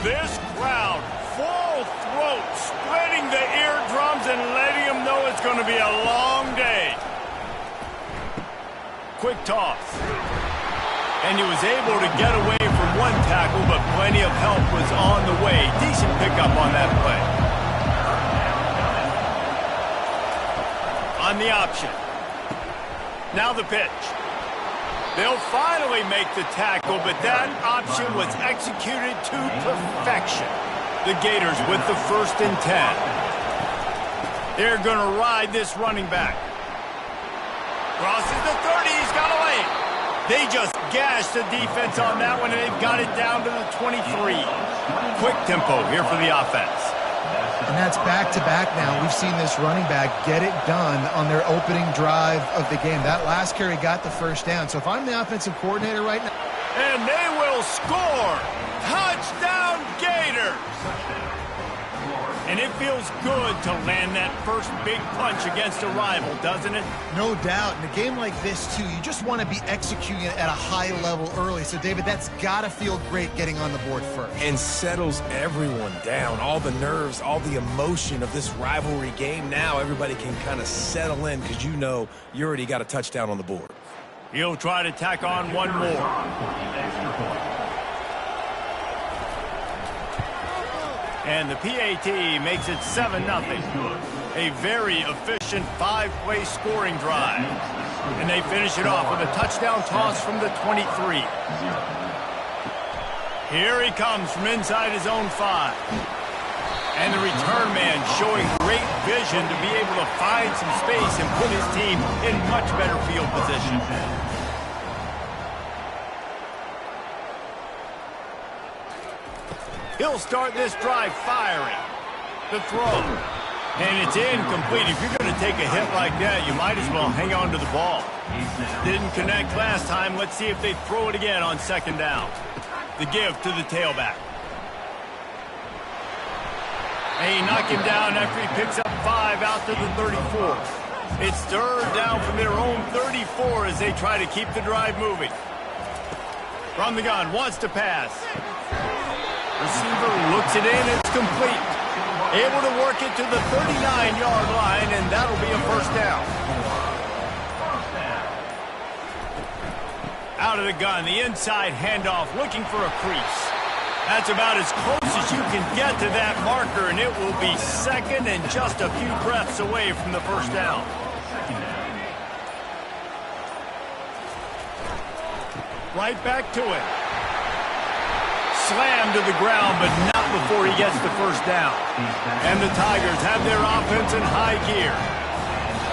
This crowd, full throat, splitting the eardrums and letting them know it's going to be a long day. Quick toss. And he was able to get away from one tackle, but plenty of help was on the way. Decent pickup on that play. On the option. Now the pitch. They'll finally make the tackle, but that option was executed to perfection. The Gators with the 1st and 10. They're going to ride this running back. Crosses the 30. He's got a lane. They just gashed the defense on that one, and they've got it down to the 23. Quick tempo here for the offense. And that's back-to-back now. We've seen this running back get it done on their opening drive of the game. That last carry got the 1st down. So if I'm the offensive coordinator right now... And they will score! Touchdown Gators! And it feels good to land that first big punch against a rival, doesn't it? No doubt. In a game like this, too, you just want to be executing it at a high level early. So, David, that's got to feel great getting on the board first. And settles everyone down. All the nerves, all the emotion of this rivalry game. Now everybody can kind of settle in because you know you already got a touchdown on the board. He'll try to tack on one more. And the PAT makes it 7-0. A very efficient 5-play scoring drive. And they finish it off with a touchdown toss from the 23. Here he comes from inside his own 5. And the return man showing great vision to be able to find some space and put his team in much better field position. He'll start this drive firing. The throw. And it's incomplete. If you're going to take a hit like that, you might as well hang on to the ball. Didn't connect last time. Let's see if they throw it again on 2nd down. The give to the tailback. And he knocked him down after he picks up 5 out to the 34. It's 3rd down from their own 34 as they try to keep the drive moving. From the gun, wants to pass. Receiver looks it in, it's complete. Able to work it to the 39-yard line, and that'll be a 1st down. Out of the gun, the inside handoff, looking for a crease. That's about as close as you can get to that marker, and it will be 2nd and just a few breaths away from the 1st down. Right back to it. Slammed to the ground, but not before he gets the 1st down. And the Tigers have their offense in high gear.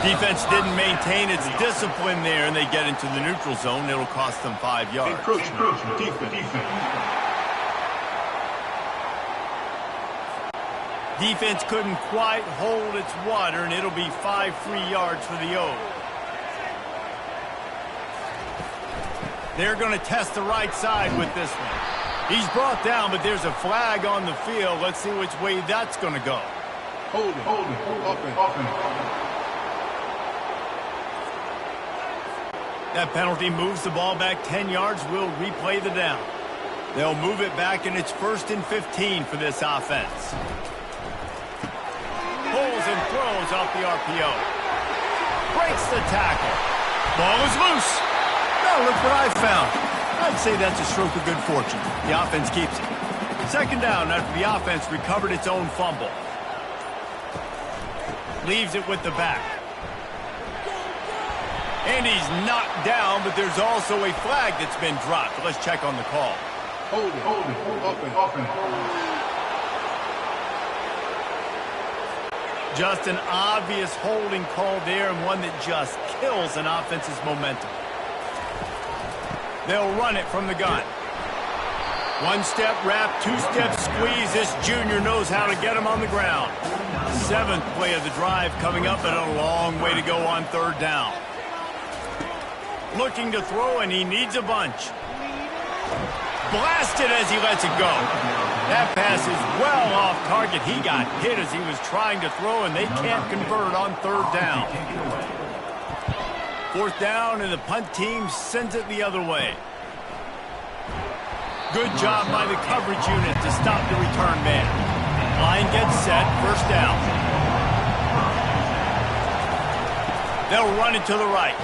Defense didn't maintain its discipline there, and they get into the neutral zone. It'll cost them 5 yards. Defense couldn't quite hold its water, and it'll be 5 free yards for the O. They're going to test the right side with this one. He's brought down, but there's a flag on the field. Let's see which way that's going to go. Hold it. That penalty moves the ball back 10 yards. We'll replay the down. They'll move it back, and it's 1st and 15 for this offense. Pulls and throws off the RPO. Breaks the tackle. Ball is loose. Now look what I found. I'd say that's a stroke of good fortune. The offense keeps it. 2nd down after the offense recovered its own fumble. Leaves it with the back. And he's knocked down, but there's also a flag that's been dropped. Let's check on the call. Hold it. Open. Just an obvious holding call there, and one that just kills an offense's momentum. They'll run it from the gun. 1-step wrap, 2-step squeeze. This junior knows how to get him on the ground. 7th play of the drive coming up, and a long way to go on 3rd down. Looking to throw, and he needs a bunch. Blasted as he lets it go. That pass is well off target. He got hit as he was trying to throw, and they can't convert on 3rd down. 4th down, and the punt team sends it the other way. Good job by the coverage unit to stop the return man. Line gets set, first down. They'll run it to the right.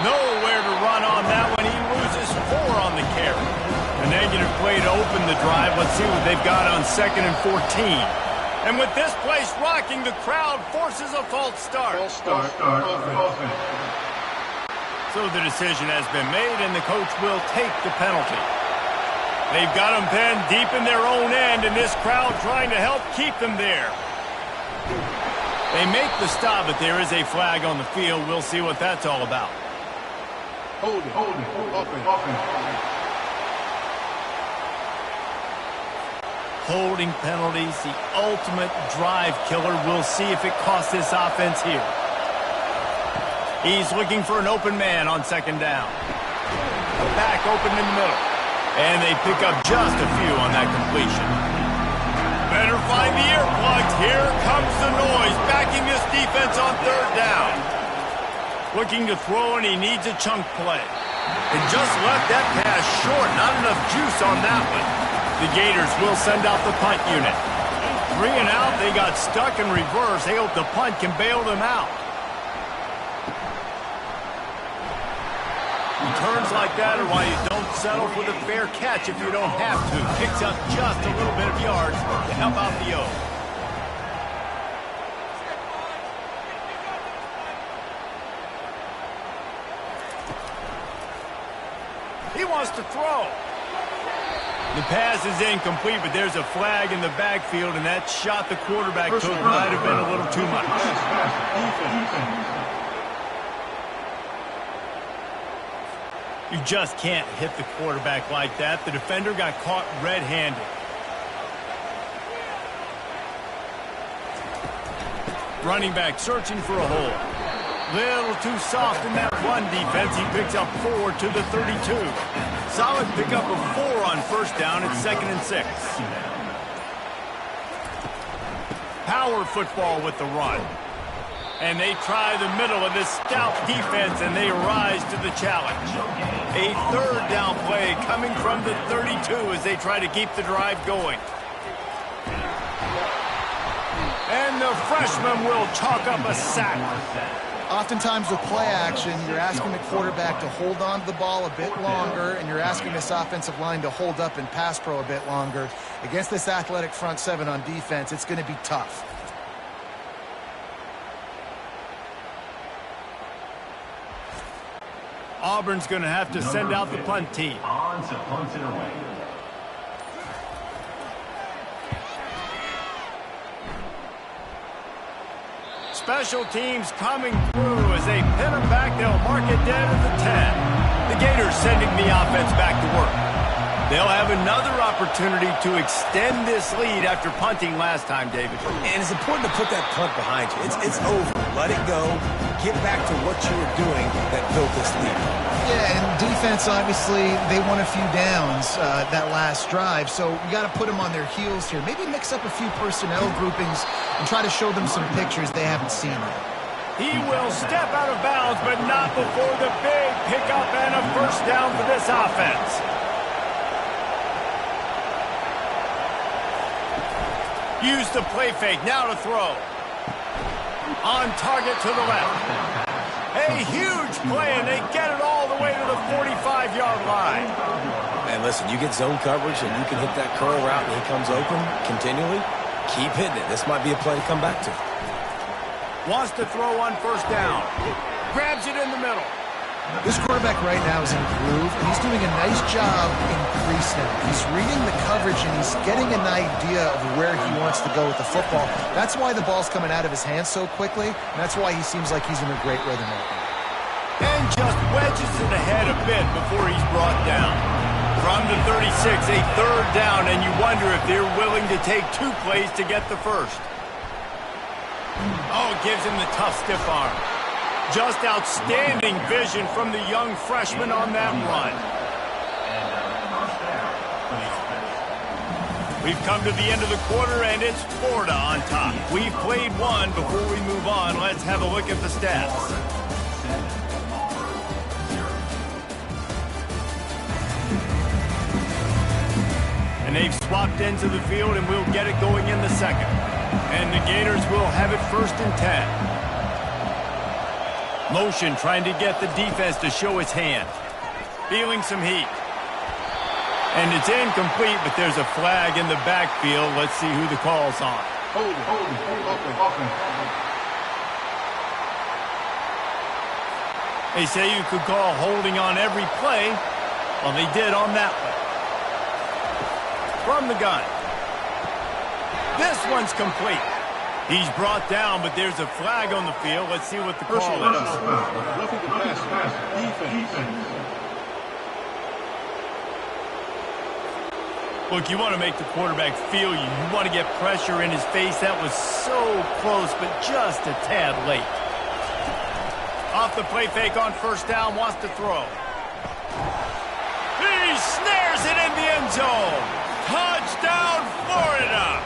Nowhere to run on that one. He loses 4 on the carry. A negative play to open the drive. Let's see what they've got on 2nd and 14. And with this place rocking, the crowd forces a false start. Offense. So the decision has been made, and the coach will take the penalty. They've got them pinned deep in their own end, and this crowd trying to help keep them there. They make the stop, but there is a flag on the field. We'll see what that's all about. Hold it. Offense. Holding penalties, the ultimate drive killer. We'll see if it costs this offense here. He's looking for an open man on 2nd down. The back open in the middle. And they pick up just a few on that completion. Better find the earplugs. Here comes the noise, backing this defense on 3rd down. Looking to throw, and he needs a chunk play. And just left that pass short. Not enough juice on that one. The Gators will send out the punt unit. 3 and out. They got stuck in reverse. They hope the punt can bail them out. Returns like that are why you don't settle for the fair catch if you don't have to. Picks up just a little bit of yards to help out the O. He wants to throw. The pass is incomplete, but there's a flag in the backfield, and that shot the quarterback took might have been a little too much. You just can't hit the quarterback like that. The defender got caught red-handed. Running back searching for a hole. Little too soft in that run defense. He picks up 4 to the 32. Solid pickup of 4 on 1st down. It's 2nd and 6. Power football with the run. And they try the middle of this stout defense, and they rise to the challenge. A 3rd down play coming from the 32 as they try to keep the drive going. And the freshman will chalk up a sack. Oftentimes with play action, you're asking the quarterback to hold on to the ball a bit longer, and you're asking this offensive line to hold up and pass pro a bit longer. Against this athletic front 7 on defense, it's going to be tough. Auburn's going to have to send out the punt team. On to punt it away. Special teams coming through as they pin them back. They'll mark it dead at the 10. The Gators sending the offense back to work. They'll have another opportunity to extend this lead after punting last time, David. And it's important to put that punt behind you. It's over. Let it go. Get back to what you were doing that built this lead. Yeah, and defense, obviously, they won a few downs that last drive, so you got to put them on their heels here. Maybe mix up a few personnel groupings and try to show them some pictures they haven't seen yet. He will step out of bounds, but not before the big pickup and a 1st down for this offense. Use the play fake, now to throw. On target to the left. A huge play, and they get it all the way to the 45-yard line. Man, listen, you get zone coverage and you can hit that curl route and he comes open continually. Keep hitting it. This might be a play to come back to. Wants to throw on 1st down. Grabs it in the middle. This quarterback right now is in a groove, and he's doing a nice job in pre-snap. He's reading the coverage, and he's getting an idea of where he wants to go with the football. That's why the ball's coming out of his hands so quickly, and that's why he seems like he's in a great rhythm right now. And just wedges it ahead a bit before he's brought down. From the 36, a 3rd down, and you wonder if they're willing to take 2 plays to get the 1st. Oh, gives him the tough stiff arm. Just outstanding vision from the young freshman on that run. We've come to the end of the quarter, and it's Florida on top. We've played one. Before we move on, let's have a look at the stats. they've swapped ends of the field, and we'll get it going in the second. And the Gators will have it 1st and 10. Motion trying to get the defense to show its hand. Feeling some heat. And it's incomplete, but there's a flag in the backfield. Let's see who the call's on. Hold it, offense. They say you could call holding on every play. Well, they did on that one. From the gun. This one's complete. He's brought down, but there's a flag on the field. Let's see what the call is. Roughing the pass. Defense. Look, you want to make the quarterback feel you. You want to get pressure in his face. That was so close, but just a tad late. Off the play fake on 1st down, wants to throw. He snares it in the end zone. Touchdown, Florida.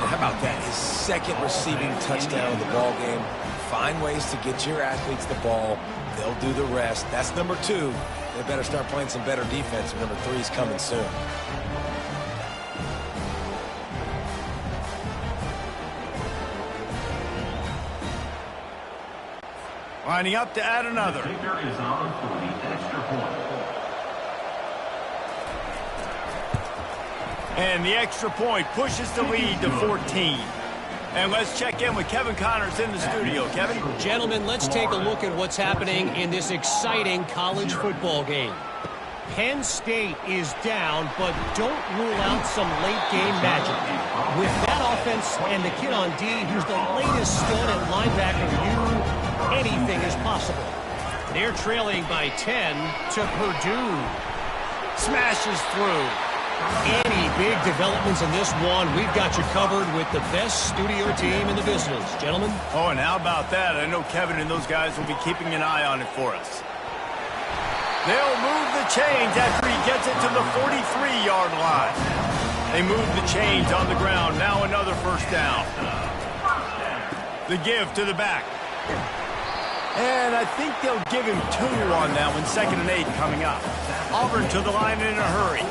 How about that? His 2nd receiving touchdown of the ball game. Find ways to get your athletes the ball. They'll do the rest. That's number 2. They better start playing some better defense. Number 3 is coming soon. Lining up to add another. Kicker is on for the extra point. And the extra point pushes the lead to 14. And let's check in with Kevin Connors in the studio. Kevin? Gentlemen, let's take a look at what's happening in this exciting college football game. Penn State is down, but don't rule out some late-game magic. With that offense and the kid on D, who's the latest stud at linebacker, anything is possible. They're trailing by 10 to Purdue. Smashes through. Any big developments in this one, we've got you covered with the best studio team in the business. Gentlemen? Oh, and how about that? I know Kevin and those guys will be keeping an eye on it for us. They'll move the chains after he gets it to the 43-yard line. They move the chains on the ground. Now another 1st down. The give to the back. And I think they'll give him 2 on that one. 2nd and 8 coming up. Auburn to the line in a hurry.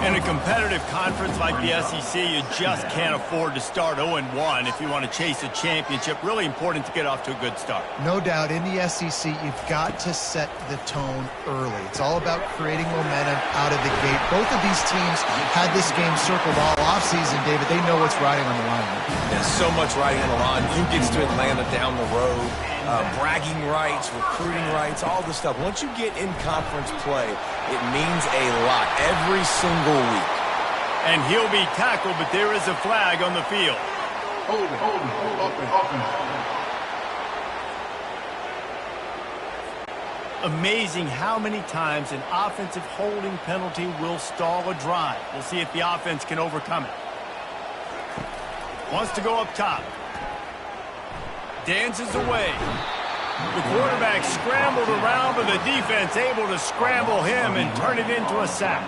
In a competitive conference like the SEC, you just can't afford to start 0-1 if you want to chase a championship. Really important to get off to a good start. No doubt, in the SEC, you've got to set the tone early. It's all about creating momentum out of the gate. Both of these teams had this game circled all offseason, David. They know what's riding on the line. There's so much riding on the line. Who gets to Atlanta down the road? Bragging rights, recruiting rights, all this stuff. Once you get in conference play, it means a lot every single week. And he'll be tackled, but there is a flag on the field. Hold it, offense. Amazing how many times an offensive holding penalty will stall a drive. We'll see if the offense can overcome it. Wants to go up top. Dances away. The quarterback scrambled around, but the defense able to scramble him and turn it into a sack.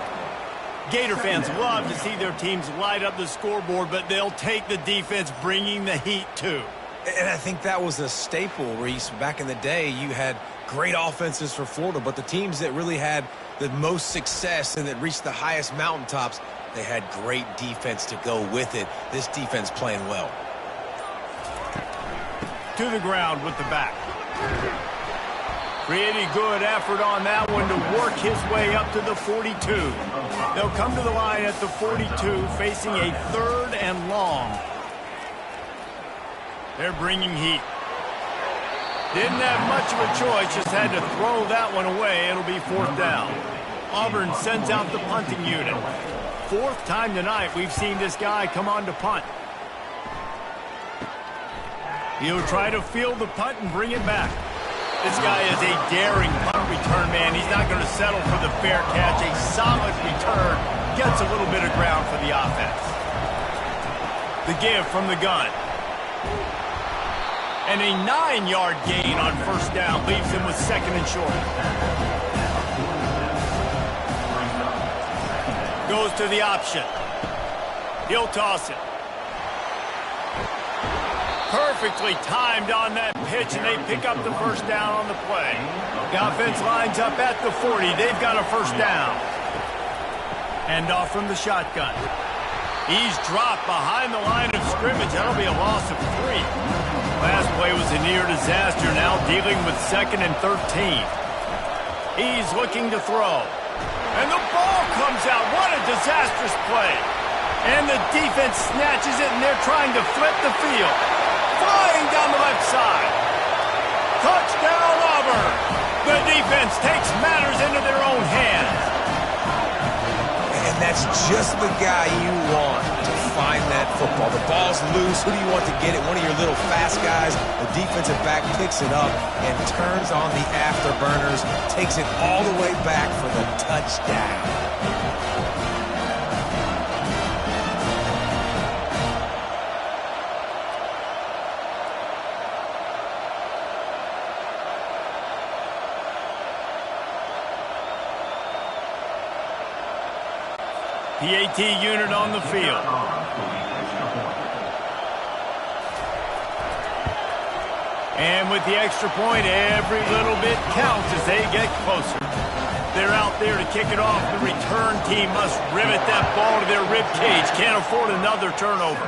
Gator fans love to see their teams light up the scoreboard, but they'll take the defense bringing the heat too. And I think that was a staple, Reese. Back in the day, you had great offenses for Florida, but the teams that really had the most success and that reached the highest mountaintops, they had great defense to go with it. This defense playing well. To the ground with the back. Pretty good effort on that one to work his way up to the 42. They'll come to the line at the 42, facing a 3rd and long. They're bringing heat. Didn't have much of a choice, just had to throw that one away. It'll be 4th down. Auburn sends out the punting unit. 4th time tonight we've seen this guy come on to punt. He'll try to field the punt and bring it back. This guy is a daring punt return man. He's not going to settle for the fair catch. A solid return. Gets a little bit of ground for the offense. The give from the gun. And a 9-yard gain on 1st down leaves him with 2nd and short. Goes to the option. He'll toss it. Perfectly timed on that pitch, and they pick up the 1st down on the play. The offense lines up at the 40. They've got a 1st down. Hand off from the shotgun. He's dropped behind the line of scrimmage. That'll be a loss of 3. Last play was a near disaster, now dealing with 2nd and 13. He's looking to throw. And the ball comes out. What a disastrous play. And the defense snatches it, and they're trying to flip the field. Flying down the left side. Touchdown, Auburn. The defense takes matters into their own hands. And that's just the guy you want to find that football. The ball's loose. Who do you want to get it? One of your little fast guys. The defensive back picks it up and turns on the afterburners, takes it all the way back for the touchdown. PAT unit on the field. And with the extra point, every little bit counts as they get closer. They're out there to kick it off. The return team must rivet that ball to their rib cage. Can't afford another turnover.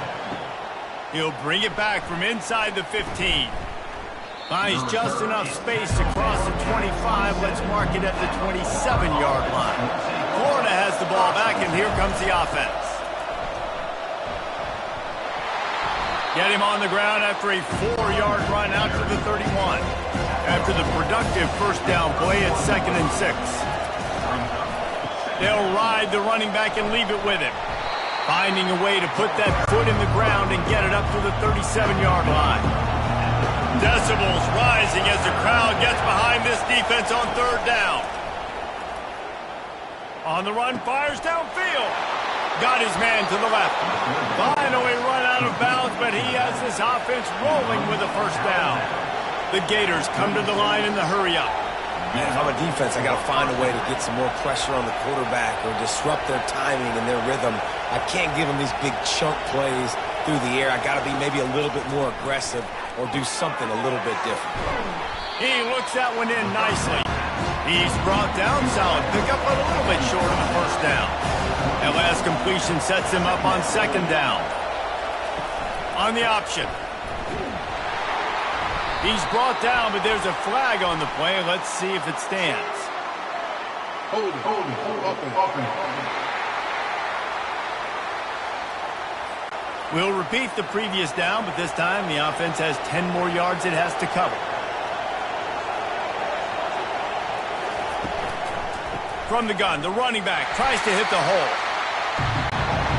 He'll bring it back from inside the 15. Finds just enough space to cross the 25. Let's mark it at the 27-yard line. Florida has the ball back, and here comes the offense. Get him on the ground after a 4-yard run out to the 31. After the productive first down play at 2nd and 6. They'll ride the running back and leave it with him. Finding a way to put that foot in the ground and get it up to the 37-yard line. Decibels rising as the crowd gets behind this defense on 3rd down. On the run, fires downfield. Got his man to the left. Finally run out of bounds, but he has this offense rolling with a first down. The Gators come to the line in the hurry-up. Man, if I'm a defense, I got to find a way to get some more pressure on the quarterback or disrupt their timing and their rhythm. I can't give them these big chunk plays through the air. I got to be maybe a little bit more aggressive or do something a little bit different. He looks that one in nicely. He's brought down solid. Pick up a little bit short of the first down. That last completion sets him up on 2nd down. On the option. He's brought down, but there's a flag on the play. Let's see if it stands. Hold it, open. We'll repeat the previous down, but this time the offense has 10 more yards it has to cover. From the gun, the running back tries to hit the hole.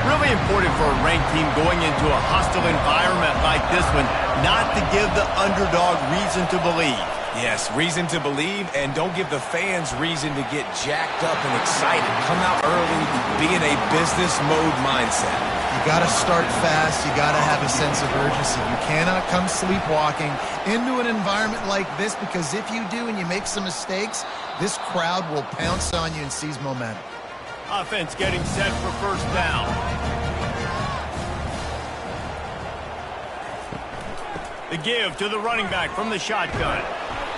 Really important for a ranked team going into a hostile environment like this one, not to give the underdog reason to believe. Yes, reason to believe, and don't give the fans reason to get jacked up and excited. Come out early, be in a business mode mindset. You got to start fast. You got to have a sense of urgency. You cannot come sleepwalking into an environment like this, because if you do and you make some mistakes, this crowd will pounce on you and seize momentum. Offense getting set for first down. The give to the running back from the shotgun.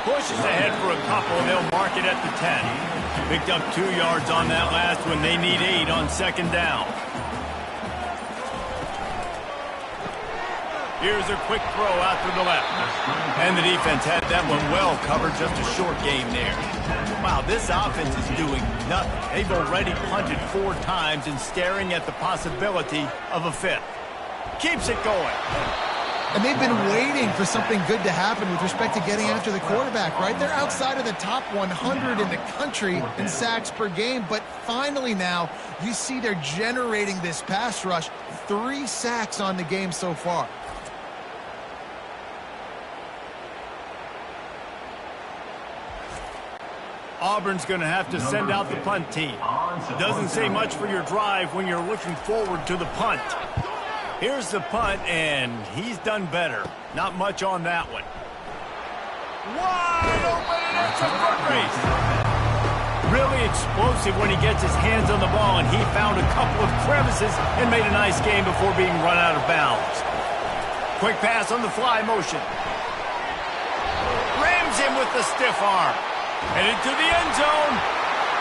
Pushes ahead for a couple, and they'll mark it at the 10. Picked up 2 yards on that last one. They need 8 on 2nd down. Here's a quick throw out to the left. And the defense had that one well covered. Just a short game there. Wow, this offense is doing nothing. They've already punted 4 times and staring at the possibility of a 5th. Keeps it going. And they've been waiting for something good to happen with respect to getting after the quarterback, right? They're outside of the top 100 in the country in sacks per game, but finally now you see they're generating this pass rush. 3 sacks on the game so far. Auburn's going to have to send out the punt team. Doesn't say much for your drive when you're looking forward to the punt. Here's the punt, and he's done better. Not much on that one. Wide open, and it's a foot race. Really explosive when he gets his hands on the ball, and he found a couple of crevices and made a nice game before being run out of bounds. Quick pass on the fly motion. Rams him with the stiff arm. Headed to the end zone.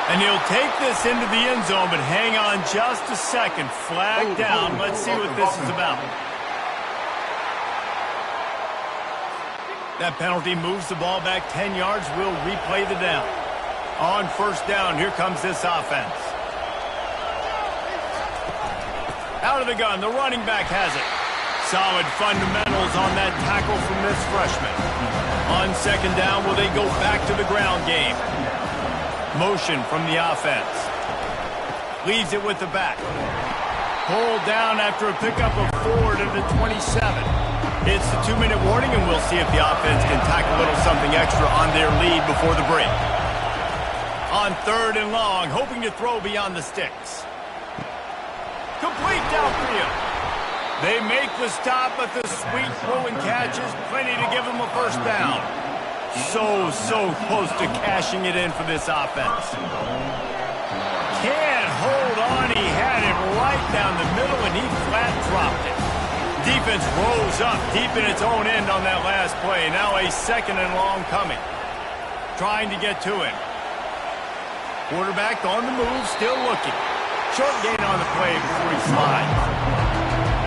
And he'll take this into the end zone, but hang on just a second. Flag down. Let's see what this is about. That penalty moves the ball back 10 yards. We'll replay the down. On first down, here comes this offense. Out of the gun, the running back has it. Solid fundamentals on that tackle from this freshman. On second down, will they go back to the ground game? Motion from the offense. Leaves it with the back. Pulled down after a pickup of 4 to the 27. It's the 2-minute warning, and we'll see if the offense can tack a little something extra on their lead before the break. On third and long, hoping to throw beyond the sticks. Complete downfield. They make the stop, but the sweet throw and catch is plenty to give them a first down. So close to cashing it in for this offense. Can't hold on. He had it right down the middle, and he flat dropped it. Defense rose up deep in its own end on that last play. Now a second and long coming. Trying to get to him. Quarterback on the move, still looking. Short gain on the play before he slides.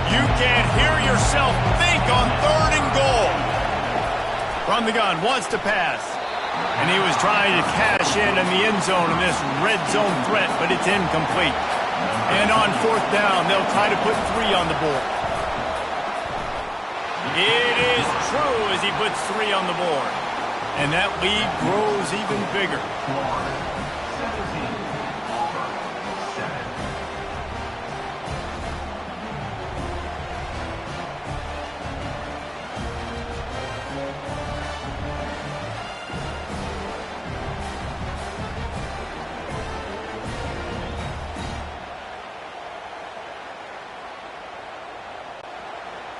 You can't hear yourself think on third and goal. From the gun, wants to pass. And he was trying to cash in the end zone in this red zone threat, but it's incomplete. And on fourth down, they'll try to put 3 on the board. It is true as he puts 3 on the board. And that lead grows even bigger.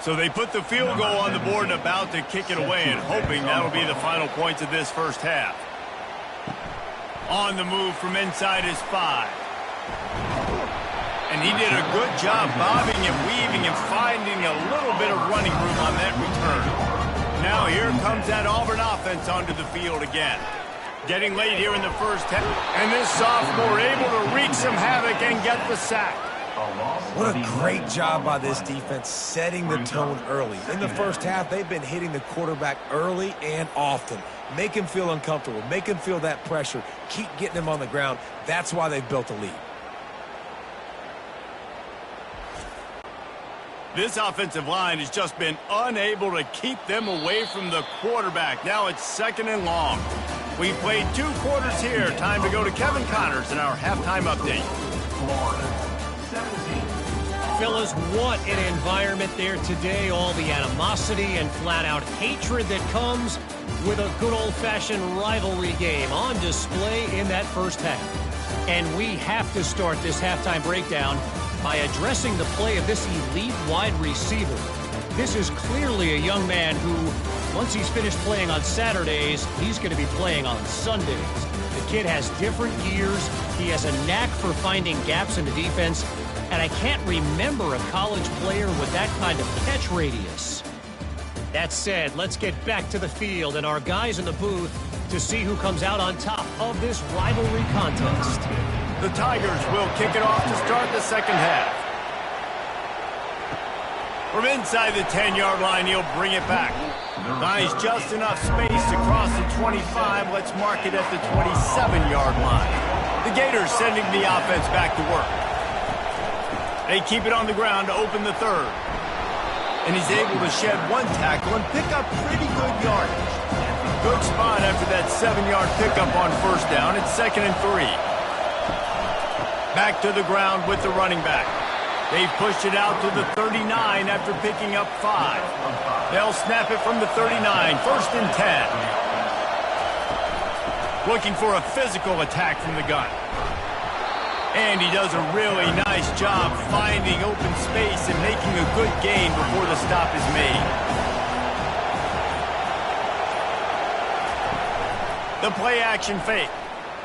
So they put the field goal on the board and about to kick it away, and hoping that'll be the final points of this first half. On the move from inside his 5. And he did a good job bobbing and weaving and finding a little bit of running room on that return. Now here comes that Auburn offense onto the field again. Getting late here in the first half. And this sophomore able to wreak some havoc and get the sack. What a great job by this defense setting the tone early. In the first half, they've been hitting the quarterback early and often. Make him feel uncomfortable. Make him feel that pressure. Keep getting him on the ground. That's why they've built a lead. This offensive line has just been unable to keep them away from the quarterback. Now it's second and long. We played 2 quarters here. Time to go to Kevin Connors in our halftime update. Fellas, what an environment there today. All the animosity and flat-out hatred that comes with a good old-fashioned rivalry game on display in that first half. And we have to start this halftime breakdown by addressing the play of this elite wide receiver. This is clearly a young man who, once he's finished playing on Saturdays, he's going to be playing on Sundays. The kid has different gears. He has a knack for finding gaps in the defense. And I can't remember a college player with that kind of catch radius. That said, let's get back to the field and our guys in the booth to see who comes out on top of this rivalry contest. The Tigers will kick it off to start the second half. From inside the 10-yard line, he'll bring it back. Finds just enough space to cross the 25. Let's mark it at the 27-yard line. The Gators sending the offense back to work. They keep it on the ground to open the third. And he's able to shed 1 tackle and pick up pretty good yardage. Good spot after that 7-yard pickup on first down. It's second and 3. Back to the ground with the running back. They've pushed it out to the 39 after picking up 5. They'll snap it from the 39, first and 10. Looking for a physical attack from the gun. And he does a really nice job finding open space and making a good gain before the stop is made. The play action fake.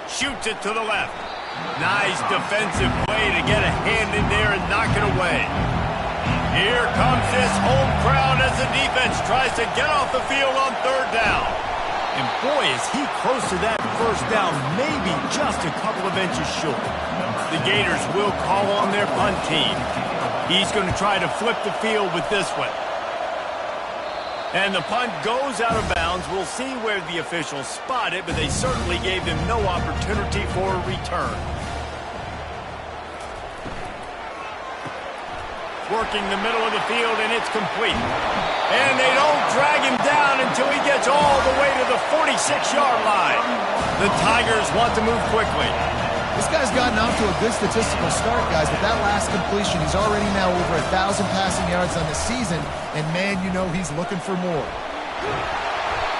Shoots it to the left. Nice defensive play to get a hand in there and knock it away. Here comes this home crowd as the defense tries to get off the field on third down. And boy, is he close to that first down, maybe just a couple of inches short. The Gators will call on their punt team. He's going to try to flip the field with this one. And the punt goes out of bounds. We'll see where the officials spot it, but they certainly gave them no opportunity for a return. Working the middle of the field, and it's complete. And they don't drag him down until he gets all the way to the 46-yard line. The Tigers want to move quickly. This guy's gotten off to a good statistical start, guys, but that last completion, he's already now over 1,000 passing yards on the season, and man, you know he's looking for more.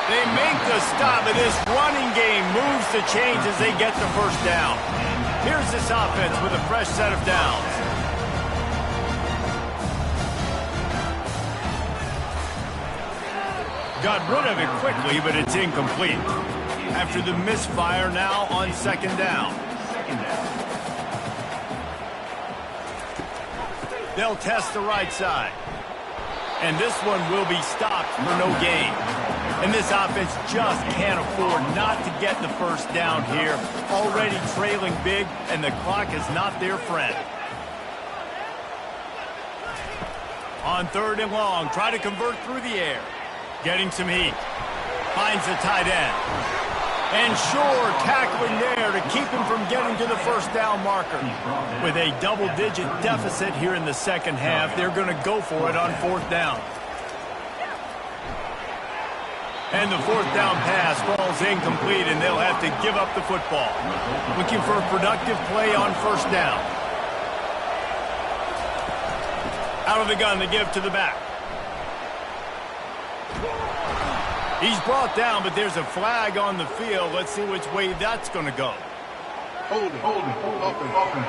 They make the stop, and this running game moves the chains as they get the first down. Here's this offense with a fresh set of downs. Got rid of it quickly, but it's incomplete. After the misfire, now on second down. They'll test the right side. And this one will be stopped for no gain. And this offense just can't afford not to get the first down here. Already trailing big, and the clock is not their friend. On third and long, try to convert through the air. Getting some heat. Finds the tight end. And sure, tackling there to keep him from getting to the first down marker. With a double-digit deficit here in the second half, they're going to go for it on fourth down. And the fourth down pass falls incomplete, and they'll have to give up the football. Looking for a productive play on first down. Out of the gun to give to the back. He's brought down, but there's a flag on the field. Let's see which way that's going to go. Hold it, open.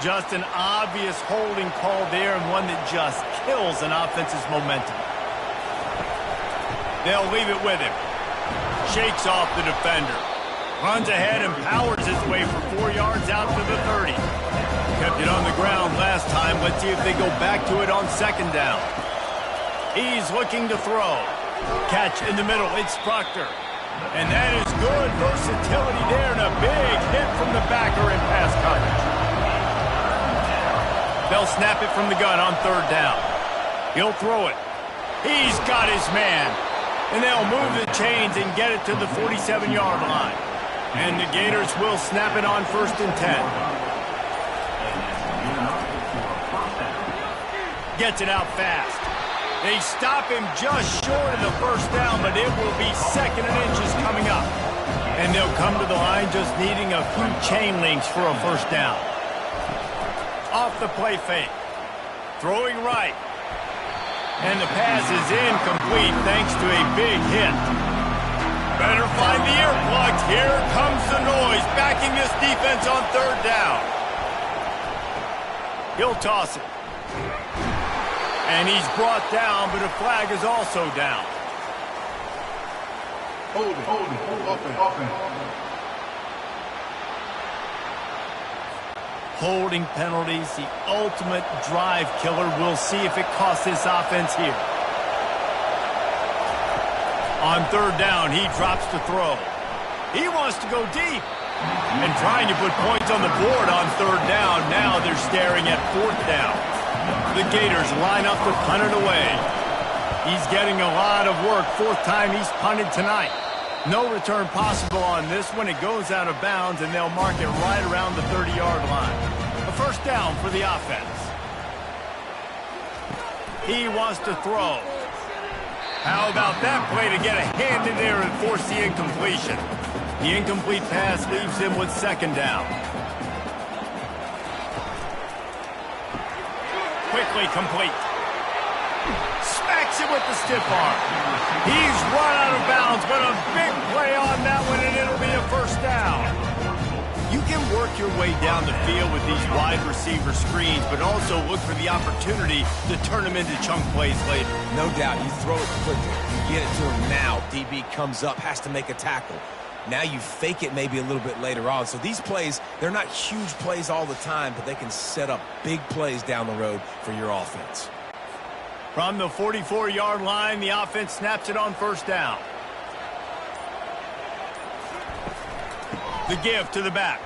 Just an obvious holding call there, and one that just kills an offense's momentum. They'll leave it with him. Shakes off the defender. Runs ahead and powers his way for 4 yards out to the 30. Kept it on the ground last time. Let's see if they go back to it on second down. He's looking to throw. Catch in the middle. It's Proctor. And that is good versatility there, and a big hit from the backer in pass coverage. They'll snap it from the gun on third down. He'll throw it. He's got his man. And they'll move the chains and get it to the 47-yard line. And the Gators will snap it on first and 10. Gets it out fast. They stop him just short of the first down, but it will be second and inches coming up. And they'll come to the line just needing a few chain links for a first down. Off the play fake. Throwing right. And the pass is incomplete thanks to a big hit. Better find the earplugs. Here comes the noise, backing this defense on third down. He'll toss it. And he's brought down, but a flag is also down. Hold it, open. Holding penalties, the ultimate drive killer. We'll see if it costs this offense here. On third down, he drops to throw. He wants to go deep. And trying to put points on the board on third down. Now they're staring at fourth down. The Gators line up to punt it away. He's getting a lot of work. Fourth time he's punted tonight. No return possible on this one. It goes out of bounds, and they'll mark it right around the 30-yard line. A first down for the offense. He wants to throw. How about that play to get a hand in there and force the incompletion? The incomplete pass leaves him with second down. Quickly complete. Smacks it with the stiff arm. He's run out of bounds, but a big play on that one, and it'll be a first down. You can work your way down the field with these wide receiver screens, but also look for the opportunity to turn them into chunk plays later. No doubt, you throw it quickly. You get it to him now. DB comes up, has to make a tackle. Now you fake it maybe a little bit later on. So these plays, they're not huge plays all the time, but they can set up big plays down the road for your offense. From the 44-yard line, the offense snaps it on first down. The give to the back.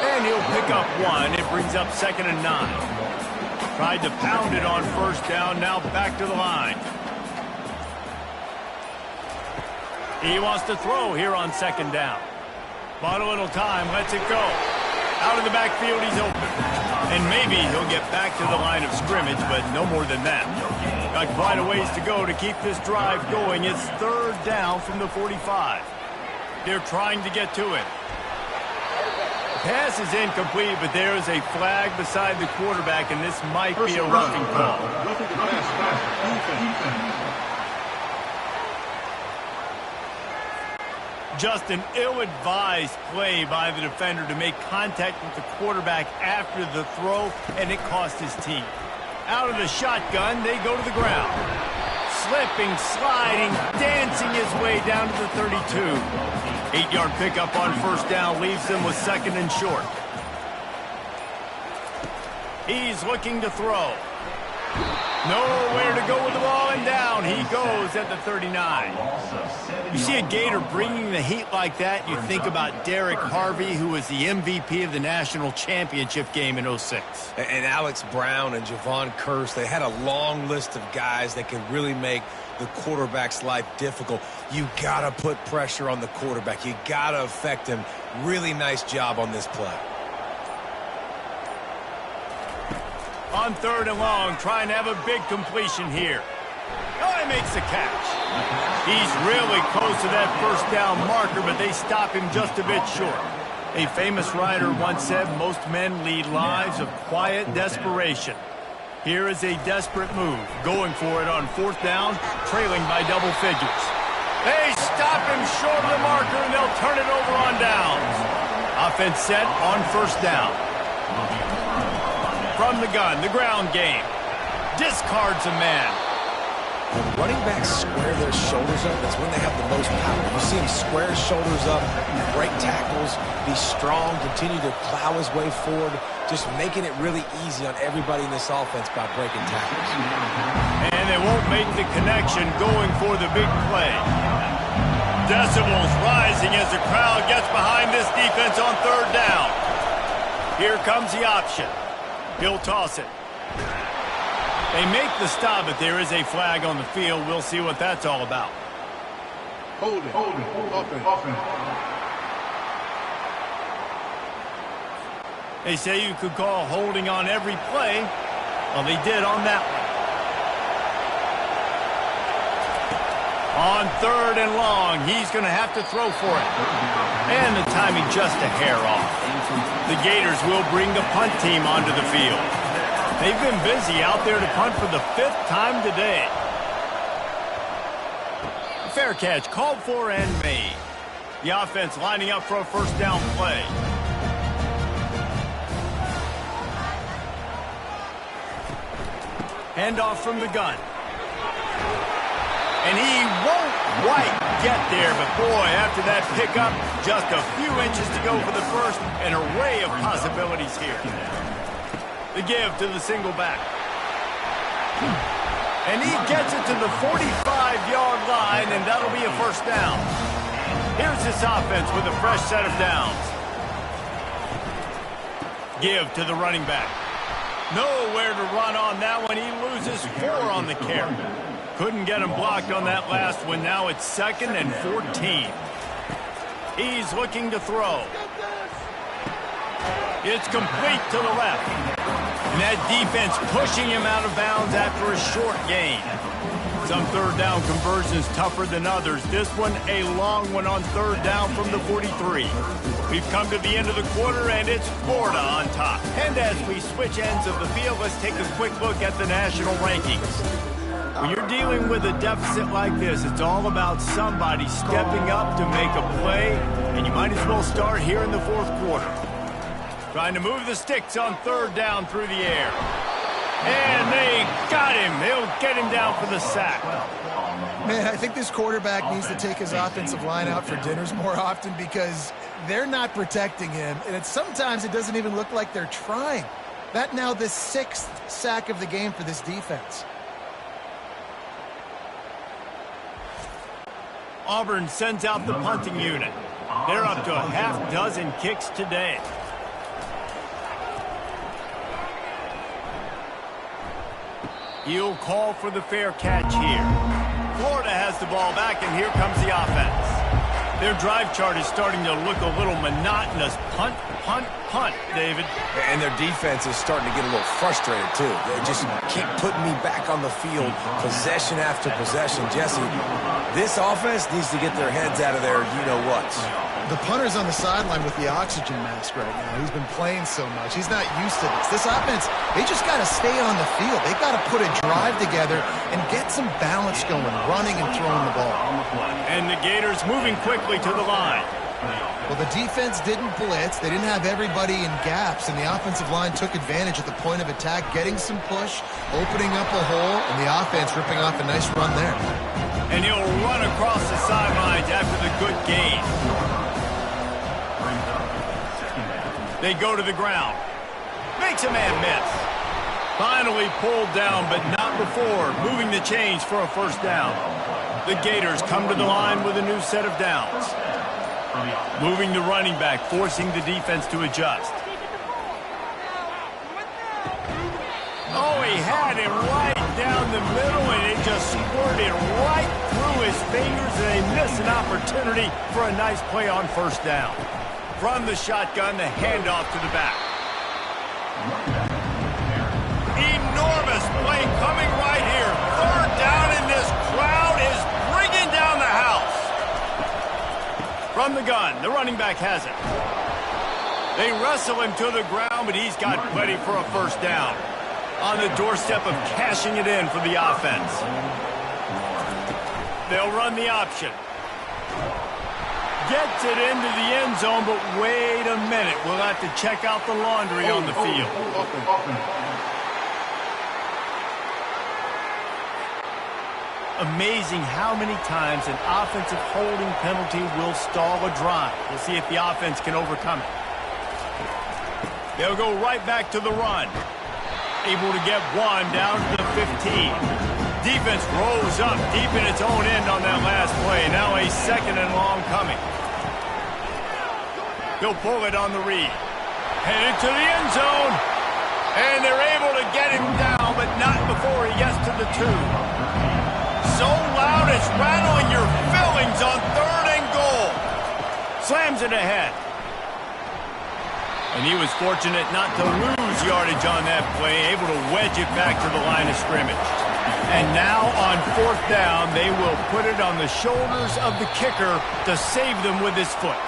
And he'll pick up one. It brings up 2nd and 9. Tried to pound it on first down, now back to the line. He wants to throw here on 2nd down. Bought a little time, lets it go. Out of the backfield, he's open. And maybe he'll get back to the line of scrimmage, but no more than that. Got quite a ways to go to keep this drive going. It's 3rd down from the 45. They're trying to get to it. Pass is incomplete, but there is a flag beside the quarterback, and this might be a roughing call. Just an ill-advised play by the defender to make contact with the quarterback after the throw, and it cost his team. Out of the shotgun, they go to the ground. Slipping, sliding, dancing his way down to the 32. 8-yard pickup on first down leaves them with 2nd and short. He's looking to throw. Nowhere to go with the ball, and down he goes at the 39. You see a Gator bringing the heat like that, you think about Derek Harvey, who was the MVP of the national championship game in '06. And Alex Brown and Javon Curse, they had a long list of guys that can really make the quarterback's life difficult. You got to put pressure on the quarterback. You got to affect him. Really nice job on this play. On 3rd and long, trying to have a big completion here. Oh, he makes the catch. He's really close to that first down marker, but they stop him just a bit short. A famous writer once said, most men lead lives of quiet desperation. Here is a desperate move, going for it on 4th down, trailing by double figures. They stop him short of the marker, and they'll turn it over on downs. Offense set on first down. From the gun, the ground game. Discards a man. When running backs square their shoulders up, that's when they have the most power. You see him square his shoulders up, break tackles, be strong, continue to plow his way forward, just making it really easy on everybody in this offense by breaking tackles. And they won't make the connection going for the big play. Decibels rising as the crowd gets behind this defense on 3rd down. Here comes the option. He'll toss it. They make the stop, but there is a flag on the field. We'll see what that's all about. Hold it. Offense. They say you could call holding on every play. Well, they did on that one. On 3rd and long, he's going to have to throw for it. And the timing just a hair off. The Gators will bring the punt team onto the field. They've been busy out there to punt for the 5th time today. Fair catch called for and made. The offense lining up for a first down play. Handoff from the gun. And he won't quite get there, but boy, after that pickup, just a few inches to go for the first. An array of possibilities here. The give to the single back. And he gets it to the 45-yard line, and that'll be a first down. Here's this offense with a fresh set of downs. Give to the running back. Nowhere to run on that one. He loses 4 on the carry. Couldn't get him blocked on that last one. Now it's 2nd and 14. He's looking to throw. It's complete to the left. And that defense pushing him out of bounds after a short gain. Some 3rd down conversions tougher than others. This one a long one on 3rd down from the 43. We've come to the end of the quarter, and it's Florida on top. And as we switch ends of the field, let's take a quick look at the national rankings. When you're dealing with a deficit like this, it's all about somebody stepping up to make a play, and you might as well start here in the 4th quarter. Trying to move the sticks on 3rd down through the air. And they got him. They'll get him down for the sack. Man, I think this quarterback needs to take his offensive line out for dinners more often because they're not protecting him. And sometimes it doesn't even look like they're trying. That now the 6th sack of the game for this defense. Auburn sends out the punting unit. They're up to a half dozen kicks today. He'll call for the fair catch here. Florida has the ball back, and here comes the offense. Their drive chart is starting to look a little monotonous. Punt, punt, punt, David. And their defense is starting to get a little frustrated, too. They just keep putting me back on the field, possession after possession. Jesse, this offense needs to get their heads out of their you-know-whats. The punter's on the sideline with the oxygen mask right now. He's been playing so much. He's not used to this. This offense, they just got to stay on the field. They've got to put a drive together and get some balance going, running and throwing the ball. And the Gators moving quickly to the line. Well, the defense didn't blitz. They didn't have everybody in gaps, and the offensive line took advantage at the point of attack, getting some push, opening up a hole, and the offense ripping off a nice run there. And he'll run across the sidelines after the good gain. They go to the ground. Makes a man miss. Finally pulled down, but not before moving the chains for a first down. The Gators come to the line with a new set of downs. Moving the running back, forcing the defense to adjust. Oh, he had him right down the middle, and it just squirted right through his fingers, and they miss an opportunity for a nice play on first down. From the shotgun, the handoff to the back. Enormous play coming right here. Third down, and this crowd is bringing down the house. From the gun, the running back has it. They wrestle him to the ground, but he's got plenty for a first down. On the doorstep of cashing it in for the offense. They'll run the option. Gets it into the end zone, but wait a minute. We'll have to check out the laundry on the field. Amazing how many times an offensive holding penalty will stall a drive. We'll see if the offense can overcome it. They'll go right back to the run. Able to get one down to the 15. Defense rose up deep in its own end on that last play. Now a second and long coming. They'll pull it on the read. Headed to the end zone. And they're able to get him down, but not before he gets to the 2. So loud it's rattling your fillings on third and goal. Slams it ahead. And he was fortunate not to lose yardage on that play, able to wedge it back to the line of scrimmage. And now on fourth down, they will put it on the shoulders of the kicker to save them with his foot.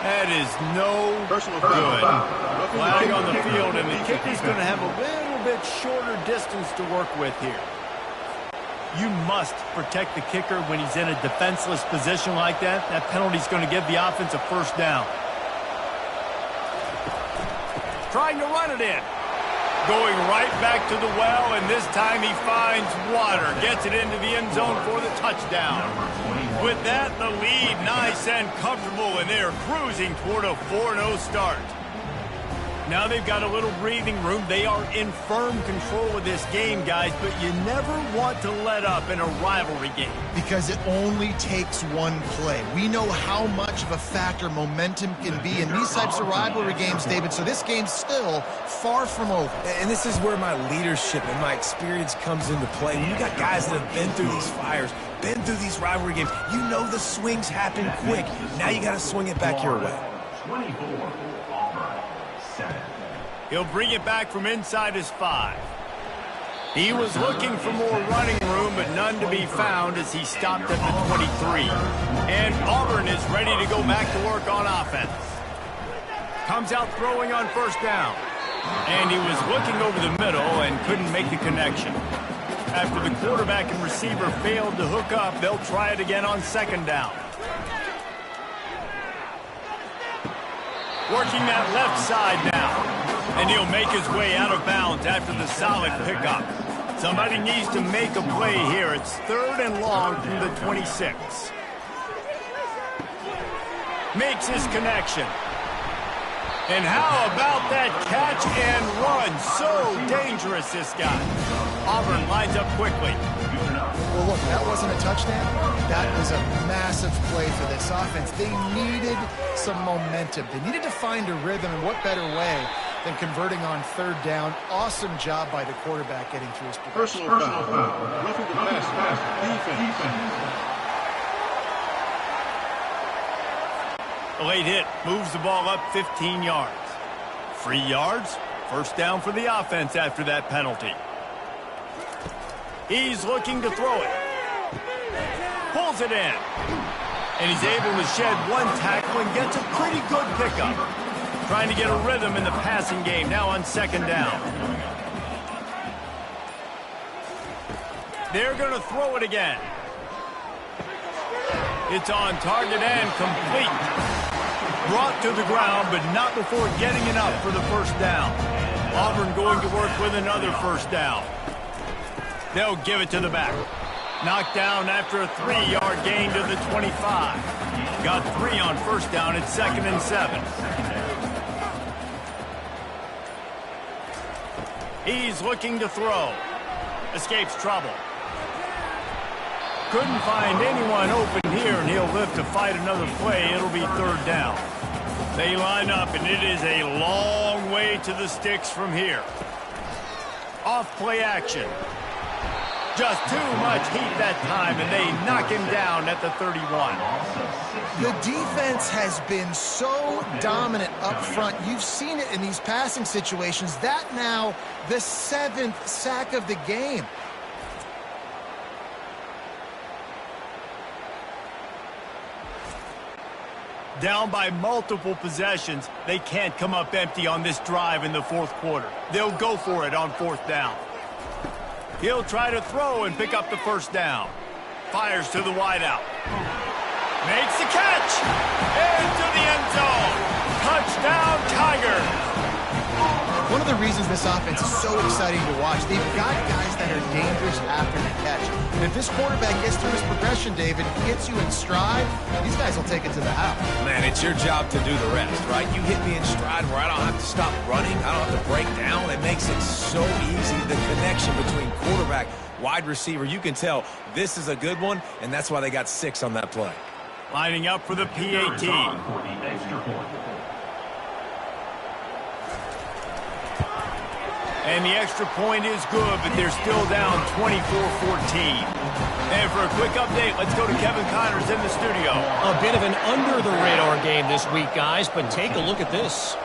That is no good. Flag on the field, and the kicker's going to have a little bit shorter distance to work with here. You must protect the kicker when he's in a defenseless position like that. That penalty's going to give the offense a first down. Trying to run it in. Going right back to the well, and this time he finds water. Gets it into the end zone for the touchdown. With that, the lead nice and comfortable, and they're cruising toward a 4-0 start. Now they've got a little breathing room. They are in firm control of this game, guys, but you never want to let up in a rivalry game. Because it only takes one play. We know how much of a factor momentum can be in these types of rivalry games, David, so this game's still far from over. And this is where my leadership and my experience comes into play. When you got guys that have been through these fires, been through these rivalry games, you know the swings happen quick. Now you got to swing it back your way. 24, Auburn, 7. He'll bring it back from inside his 5. He was looking for more running room, but none to be found as he stopped at the 23. And Auburn is ready to go back to work on offense. Comes out throwing on first down. And he was looking over the middle and couldn't make the connection. After the quarterback and receiver failed to hook up, they'll try it again on second down. Working that left side now. And he'll make his way out of bounds after the solid pickup. Somebody needs to make a play here. It's third and long from the 26. Makes his connection. And how about that catch and run? So dangerous, this guy. Auburn lines up quickly. Well, look, that wasn't a touchdown, That was a massive play for this offense. They needed some momentum. They needed to find a rhythm, and what better way than converting on third down. Awesome job by the quarterback getting through his progression. Personal foul. Roughing the pass. Defense. A late hit moves the ball up 15 yards. 3 yards, first down for the offense after that penalty. He's looking to throw it. Pulls it in. And he's able to shed one tackle and gets a pretty good pickup. Trying to get a rhythm in the passing game now on second down. They're going to throw it again. It's on target and complete. Brought to the ground, but not before getting enough for the first down. Auburn going to work with another first down. They'll give it to the back. Knocked down after a 3-yard gain to the 25. Got 3 on first down at 2nd and 7. He's looking to throw. Escapes trouble. Couldn't find anyone open here, and he'll live to fight another play. It'll be third down. They line up, and it is a long way to the sticks from here. Off play action. Just too much heat that time, and they knock him down at the 31. The defense has been so dominant up front. You've seen it in these passing situations. That now the 7th sack of the game. Down by multiple possessions, they can't come up empty on this drive in the fourth quarter. They'll go for it on fourth down. He'll try to throw and pick up the first down. Fires to the wideout. Makes the catch. Into the end zone. Touchdown, Tigers. One of the reasons this offense is so exciting to watch, they've got guys that are dangerous after the catch. And if this quarterback gets through his progression, David, gets you in stride, these guys will take it to the house. Man, it's your job to do the rest, right? You hit me in stride where I don't have to stop running. I don't have to break down. It makes it so easy. The connection between quarterback, wide receiver, you can tell this is a good one, and that's why they got 6 on that play. Lining up for the PAT. And the extra point is good, but they're still down 24-14. And for a quick update, let's go to Kevin Connors in the studio. A bit of an under-the-radar game this week, guys, but take a look at this.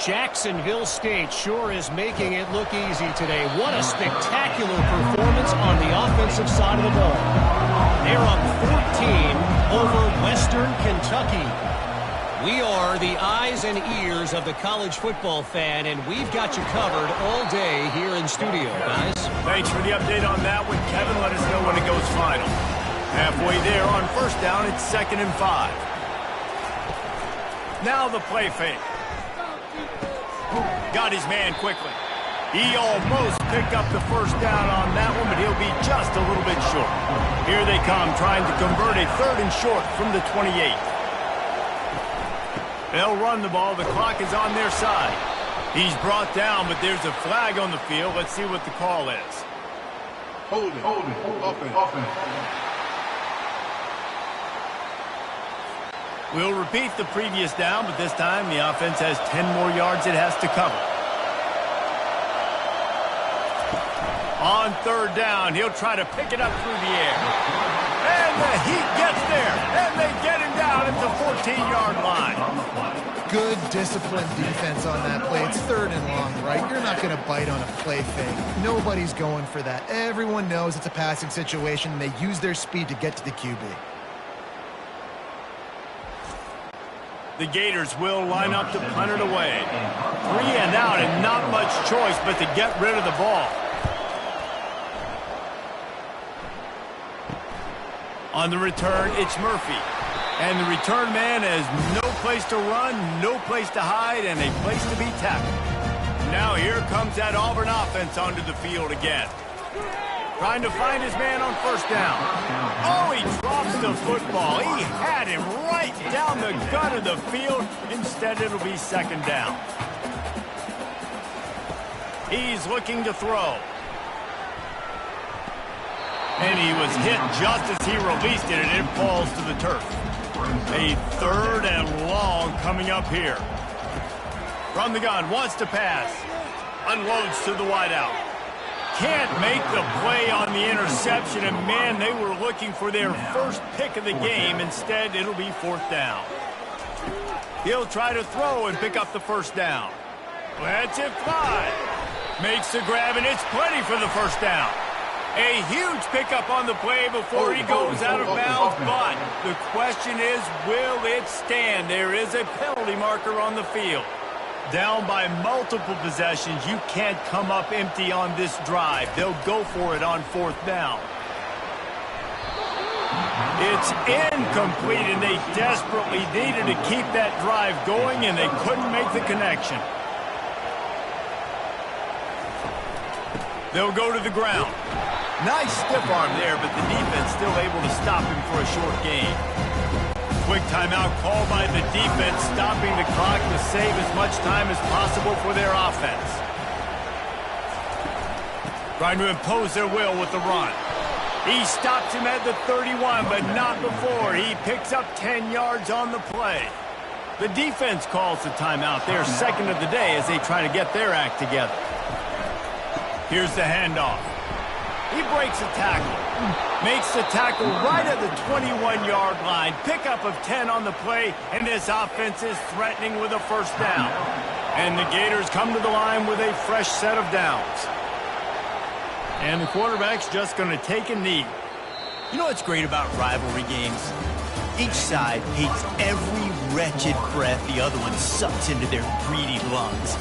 Jacksonville State sure is making it look easy today. What a spectacular performance on the offensive side of the ball. They're up 14 over Western Kentucky. We are the eyes and ears of the college football fan, and we've got you covered all day here in studio, guys. Thanks for the update on that one, Kevin. Let us know when it goes final. Halfway there on first down, it's 2nd and 5. Now the play fake. Got his man quickly. He almost picked up the first down on that one, but he'll be just a little bit short. Here they come, trying to convert a 3rd and short from the 28. They'll run the ball. The clock is on their side. He's brought down, but there's a flag on the field. Let's see what the call is. Hold it. Offense. We'll repeat the previous down, but this time the offense has 10 more yards it has to cover. On 3rd down, he'll try to pick it up through the air. And the heat gets there, and they get him down at the 14-yard line. Good disciplined defense on that play. It's 3rd and long, right? You're not going to bite on a play fake. Nobody's going for that. Everyone knows it's a passing situation, and they use their speed to get to the QB. The Gators will line up to punt it away. 3 and out, and not much choice but to get rid of the ball. On the return, it's Murphy. And the return man has no place to run, no place to hide, and a place to be tackled. Now here comes that Auburn offense onto the field again. Trying to find his man on first down. Oh, he drops the football. He had him right down the gut of the field. Instead, it'll be 2nd down. He's looking to throw. And he was hit just as he released it, and it falls to the turf. A 3rd and long coming up here. From the gun, wants to pass. Unloads to the wideout. Can't make the play on the interception, and man, they were looking for their first pick of the game. Instead, it'll be 4th down. He'll try to throw and pick up the first down. Lets it fly. Makes the grab, and it's plenty for the first down. A huge pickup on the play before he goes out of bounds, but the question is, will it stand? There is a penalty marker on the field. Down by multiple possessions, you can't come up empty on this drive. They'll go for it on 4th down. It's incomplete, and they desperately needed to keep that drive going, and they couldn't make the connection. They'll go to the ground. Nice stiff arm there, but the defense still able to stop him for a short gain. Quick timeout called by the defense, stopping the clock to save as much time as possible for their offense. Trying to impose their will with the run. He stops him at the 31, but not before. He picks up 10 yards on the play. The defense calls the timeout, their second of the day, as they try to get their act together. Here's the handoff. He breaks a tackle. Makes the tackle right at the 21-yard line. Pickup of 10 on the play, and this offense is threatening with a first down. And the Gators come to the line with a fresh set of downs. And the quarterback's just going to take a knee. You know what's great about rivalry games? Each side hates every wretched breath the other one sucks into their greedy lungs.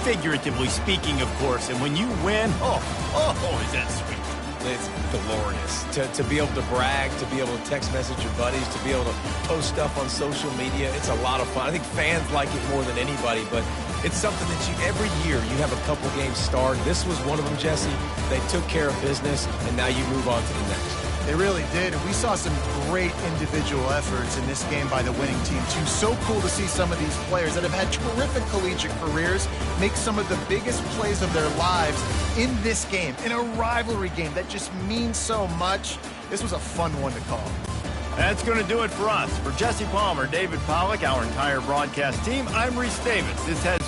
Figuratively speaking, of course. And when you win, oh, is that sweet. It's glorious. To be able to brag, to be able to text message your buddies, to be able to post stuff on social media, it's a lot of fun. I think fans like it more than anybody, but it's something that every year you have a couple games start. This was one of them, Jesse. They took care of business, and now you move on to the next. They really did, and we saw some great individual efforts in this game by the winning team, too. So cool to see some of these players that have had terrific collegiate careers make some of the biggest plays of their lives in this game, in a rivalry game that just means so much. This was a fun one to call. That's going to do it for us. For Jesse Palmer, David Pollack, our entire broadcast team, I'm Reese Davis. This has